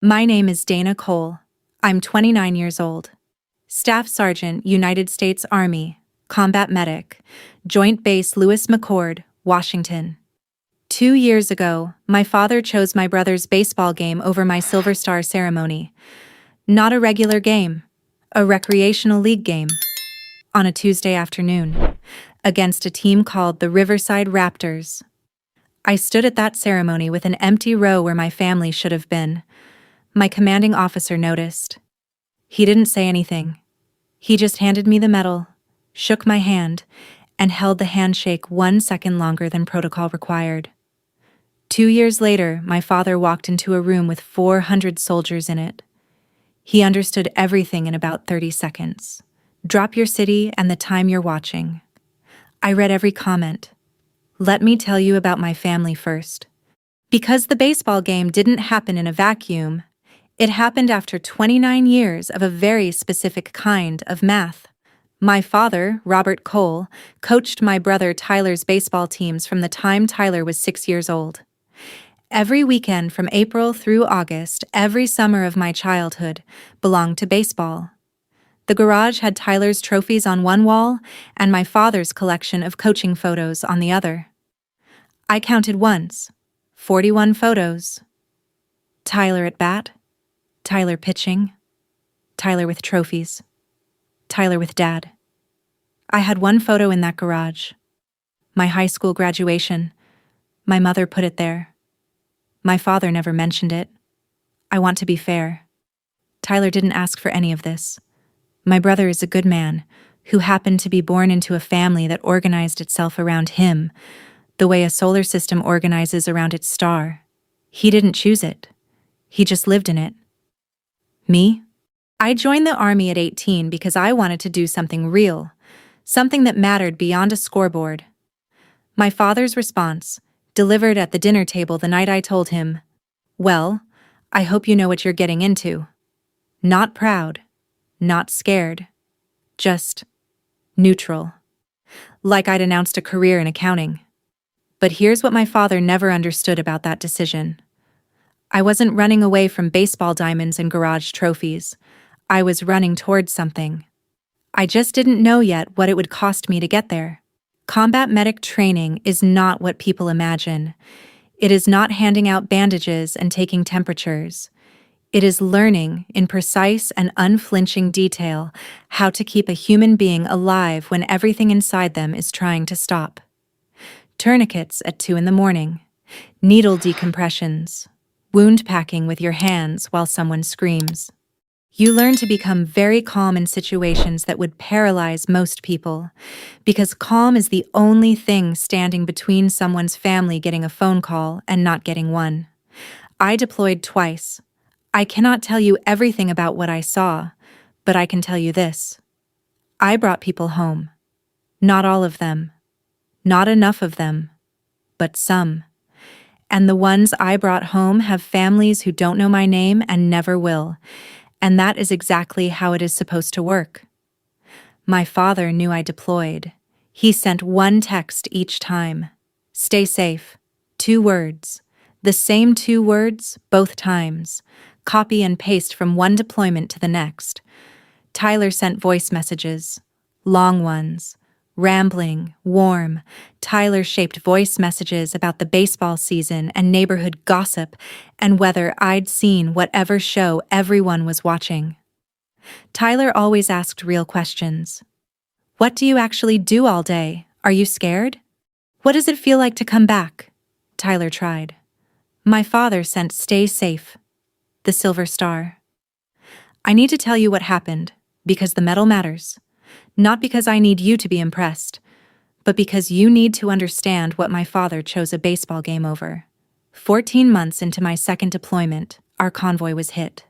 My name is Dana Cole. I'm 29 years old. Staff Sergeant, United States Army, Combat Medic, Joint Base Lewis McChord, Washington. 2 years ago, my father chose my brother's baseball game over my Silver Star ceremony. Not a regular game, a recreational league game. On a Tuesday afternoon, against a team called the Riverside Raptors. I stood at that ceremony with an empty row where my family should have been. My commanding officer noticed. He didn't say anything. He just handed me the medal, shook my hand, and held the handshake 1 second longer than protocol required. 2 years later, my father walked into a room with 400 soldiers in it. He understood everything in about 30 seconds. Drop your city and the time you're watching. I read every comment. Let me tell you about my family first. Because the baseball game didn't happen in a vacuum, it happened after 29 years of a very specific kind of math. My father, Robert Cole, coached my brother Tyler's baseball teams from the time Tyler was 6 years old. Every weekend from April through August, every summer of my childhood, belonged to baseball. The garage had Tyler's trophies on one wall and my father's collection of coaching photos on the other. I counted once, 41 photos. Tyler at bat, Tyler pitching, Tyler with trophies, Tyler with Dad. I had one photo in that garage. My high school graduation. My mother put it there. My father never mentioned it. I want to be fair. Tyler didn't ask for any of this. My brother is a good man who happened to be born into a family that organized itself around him, the way a solar system organizes around its star. He didn't choose it. He just lived in it. Me? I joined the Army at 18 because I wanted to do something real, something that mattered beyond a scoreboard. My father's response, delivered at the dinner table the night I told him, "Well, I hope you know what you're getting into." Not proud, not scared, just neutral. Like I'd announced a career in accounting. But here's what my father never understood about that decision. I wasn't running away from baseball diamonds and garage trophies. I was running towards something. I just didn't know yet what it would cost me to get there. Combat medic training is not what people imagine. It is not handing out bandages and taking temperatures. It is learning, in precise and unflinching detail, how to keep a human being alive when everything inside them is trying to stop. Tourniquets at 2 a.m, needle decompressions, wound packing with your hands while someone screams. You learn to become very calm in situations that would paralyze most people, because calm is the only thing standing between someone's family getting a phone call and not getting one. I deployed twice. I cannot tell you everything about what I saw, but I can tell you this. I brought people home. Not all of them. Not enough of them. But some. And the ones I brought home have families who don't know my name and never will. And that is exactly how it is supposed to work. My father knew I deployed. He sent one text each time. Stay safe. 2 words. The same 2 words, both times. Copy and paste from one deployment to the next. Tyler sent voice messages. Long ones. Rambling, warm, Tyler-shaped voice messages about the baseball season and neighborhood gossip and whether I'd seen whatever show everyone was watching. Tyler always asked real questions. What do you actually do all day? Are you scared? What does it feel like to come back? Tyler tried. My father sent stay safe. The Silver Star. I need to tell you what happened, because the medal matters. Not because I need you to be impressed, but because you need to understand what my father chose a baseball game over. 14 months into my second deployment, our convoy was hit.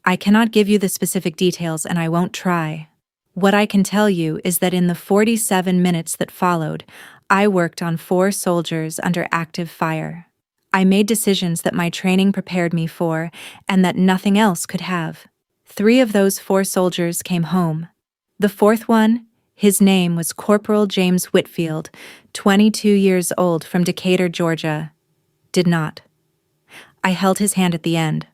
I cannot give you the specific details and I won't try. What I can tell you is that in the 47 minutes that followed, I worked on 4 soldiers under active fire. I made decisions that my training prepared me for and that nothing else could have. 3 of those 4 soldiers came home. The 4th one, his name was Corporal James Whitfield, 22 years old from Decatur, Georgia, did not. I held his hand at the end.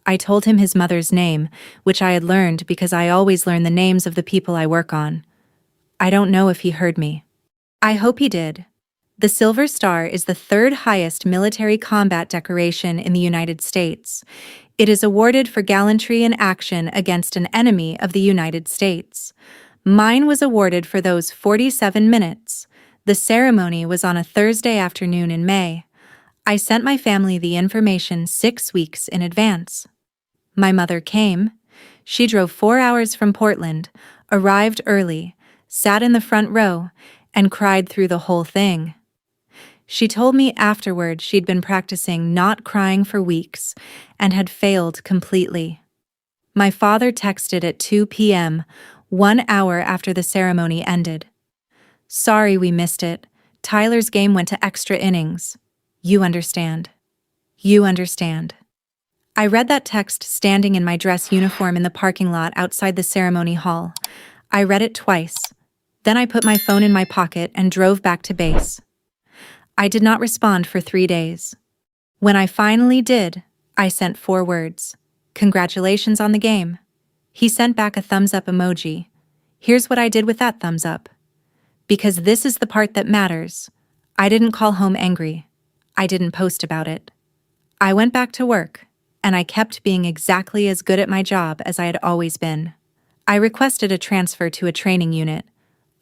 I told him his mother's name, which I had learned because I always learn the names of the people I work on. I don't know if he heard me. I hope he did. The Silver Star is the third highest military combat decoration in the United States. It is awarded for gallantry in action against an enemy of the United States. Mine was awarded for those 47 minutes. The ceremony was on a Thursday afternoon in May. I sent my family the information 6 weeks in advance. My mother came. She drove 4 hours from Portland, arrived early, sat in the front row, and cried through the whole thing. She told me afterward she'd been practicing not crying for weeks and had failed completely. My father texted at 2 p.m., 1 hour after the ceremony ended. Sorry we missed it. Tyler's game went to extra innings. You understand. You understand. I read that text standing in my dress uniform in the parking lot outside the ceremony hall. I read it twice. Then I put my phone in my pocket and drove back to base. I did not respond for 3 days. When I finally did, I sent 4 words. Congratulations on the game. He sent back a thumbs up emoji. Here's what I did with that thumbs up. Because this is the part that matters. I didn't call home angry. I didn't post about it. I went back to work, and I kept being exactly as good at my job as I had always been. I requested a transfer to a training unit.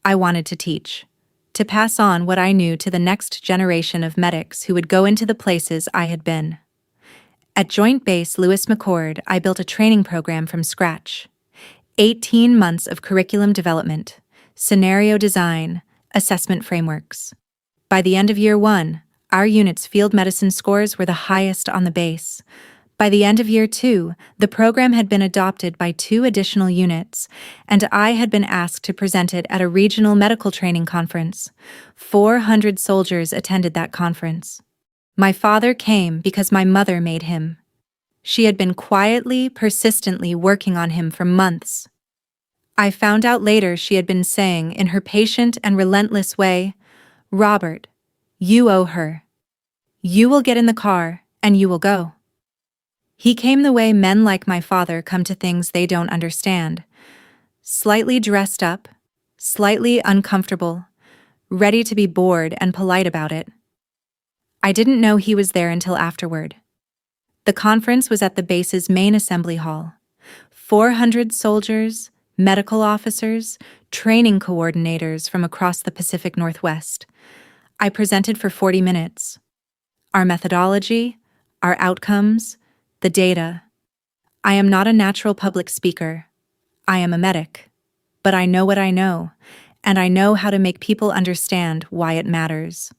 I wanted to teach, to pass on what I knew to the next generation of medics who would go into the places I had been. At Joint Base Lewis McChord, I built a training program from scratch. 18 months of curriculum development, scenario design, assessment frameworks. By the end of year 1, our unit's field medicine scores were the highest on the base. By the end of year 2, the program had been adopted by 2 additional units, and I had been asked to present it at a regional medical training conference. 400 soldiers attended that conference. My father came because my mother made him. She had been quietly, persistently working on him for months. I found out later she had been saying, in her patient and relentless way, "Robert, you owe her. You will get in the car, and you will go." He came the way men like my father come to things they don't understand. Slightly dressed up, slightly uncomfortable, ready to be bored and polite about it. I didn't know he was there until afterward. The conference was at the base's main assembly hall. 400 soldiers, medical officers, training coordinators from across the Pacific Northwest. I presented for 40 minutes. Our methodology, our outcomes, the data. I am not a natural public speaker. I am a medic. But I know what I know, and I know how to make people understand why it matters.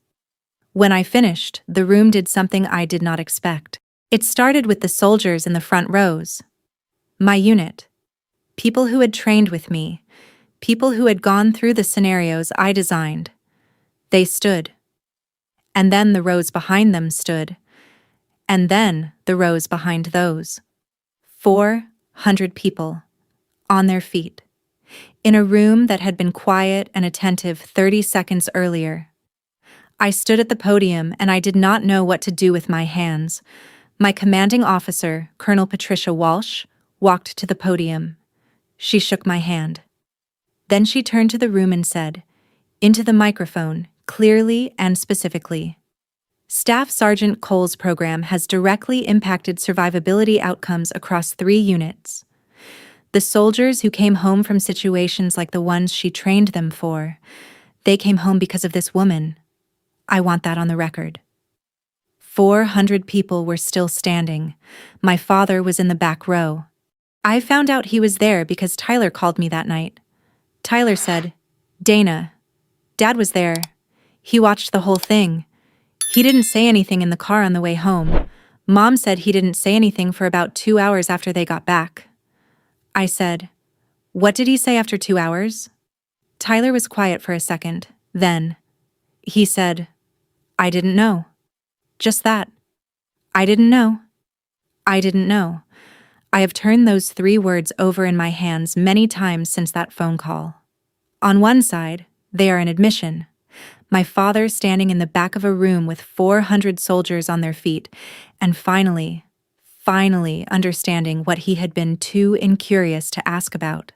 When I finished, the room did something I did not expect. It started with the soldiers in the front rows. My unit. People who had trained with me. People who had gone through the scenarios I designed. They stood. And then the rows behind them stood. And then the rows behind those. 400 people. On their feet. In a room that had been quiet and attentive 30 seconds earlier. I stood at the podium and I did not know what to do with my hands. My commanding officer, Colonel Patricia Walsh, walked to the podium. She shook my hand. Then she turned to the room and said, into the microphone, clearly and specifically, Staff Sergeant Cole's program has directly impacted survivability outcomes across 3 units. The soldiers who came home from situations like the ones she trained them for, they came home because of this woman. I want that on the record. 400 people were still standing. My father was in the back row. I found out he was there because Tyler called me that night. Tyler said, "Dana, Dad was there. He watched the whole thing. He didn't say anything in the car on the way home. Mom said he didn't say anything for about 2 hours after they got back." I said, "What did he say after 2 hours?" Tyler was quiet for a second. Then, he said, "I didn't know." Just that. I didn't know. I didn't know. I have turned those 3 words over in my hands many times since that phone call. On one side, they are an admission. My father standing in the back of a room with 400 soldiers on their feet, and finally, finally understanding what he had been too incurious to ask about.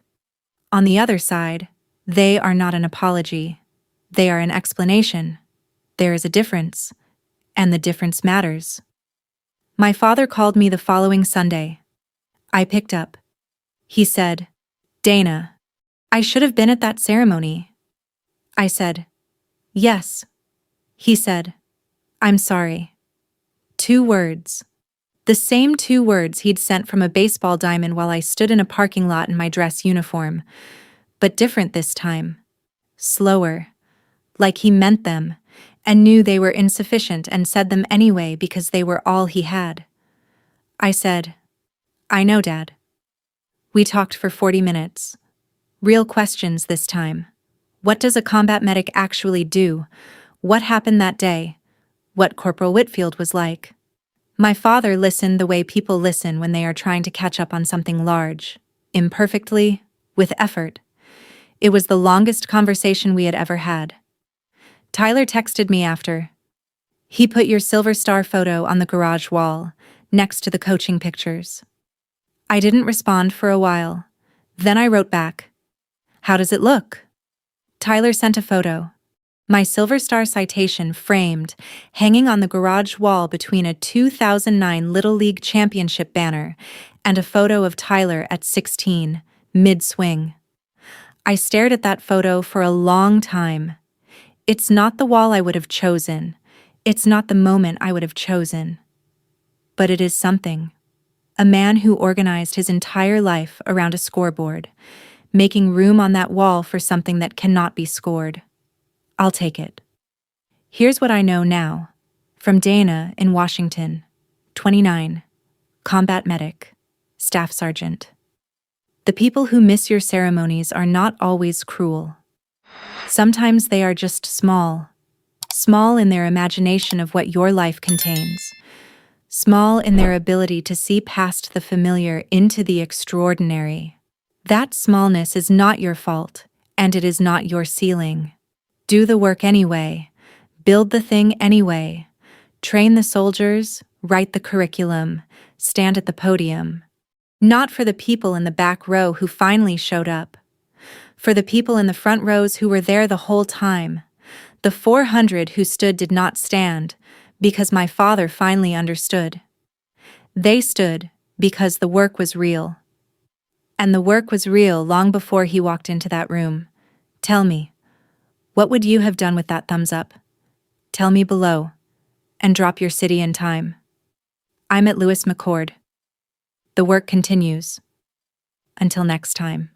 On the other side, they are not an apology. They are an explanation. There is a difference, and the difference matters. My father called me the following Sunday. I picked up. He said, "Dana, I should have been at that ceremony." I said, "Yes." He said, "I'm sorry." 2 words. The same 2 words he'd sent from a baseball diamond while I stood in a parking lot in my dress uniform, but different this time. Slower. Like he meant them, and knew they were insufficient and said them anyway because they were all he had. I said, "I know, Dad." We talked for 40 minutes. Real questions this time. What does a combat medic actually do? What happened that day? What Corporal Whitfield was like? My father listened the way people listen when they are trying to catch up on something large, imperfectly, with effort. It was the longest conversation we had ever had. Tyler texted me after. He put your Silver Star photo on the garage wall, next to the coaching pictures. I didn't respond for a while. Then I wrote back, "How does it look?" Tyler sent a photo. My Silver Star citation framed, hanging on the garage wall between a 2009 Little League Championship banner and a photo of Tyler at 16, mid-swing. I stared at that photo for a long time. It's not the wall I would have chosen. It's not the moment I would have chosen. But it is something. A man who organized his entire life around a scoreboard, making room on that wall for something that cannot be scored. I'll take it. Here's what I know now. From Dana in Washington, 29, combat medic, staff sergeant. The people who miss your ceremonies are not always cruel. Sometimes they are just small. Small in their imagination of what your life contains. Small in their ability to see past the familiar into the extraordinary. That smallness is not your fault, and it is not your ceiling. Do the work anyway. Build the thing anyway. Train the soldiers, write the curriculum, stand at the podium. Not for the people in the back row who finally showed up. For the people in the front rows who were there the whole time. The 400 who stood did not stand, because my father finally understood. They stood because the work was real. And the work was real long before he walked into that room. Tell me, what would you have done with that thumbs up? Tell me below, and drop your city and time. I'm at Lewis McCord. The work continues. Until next time.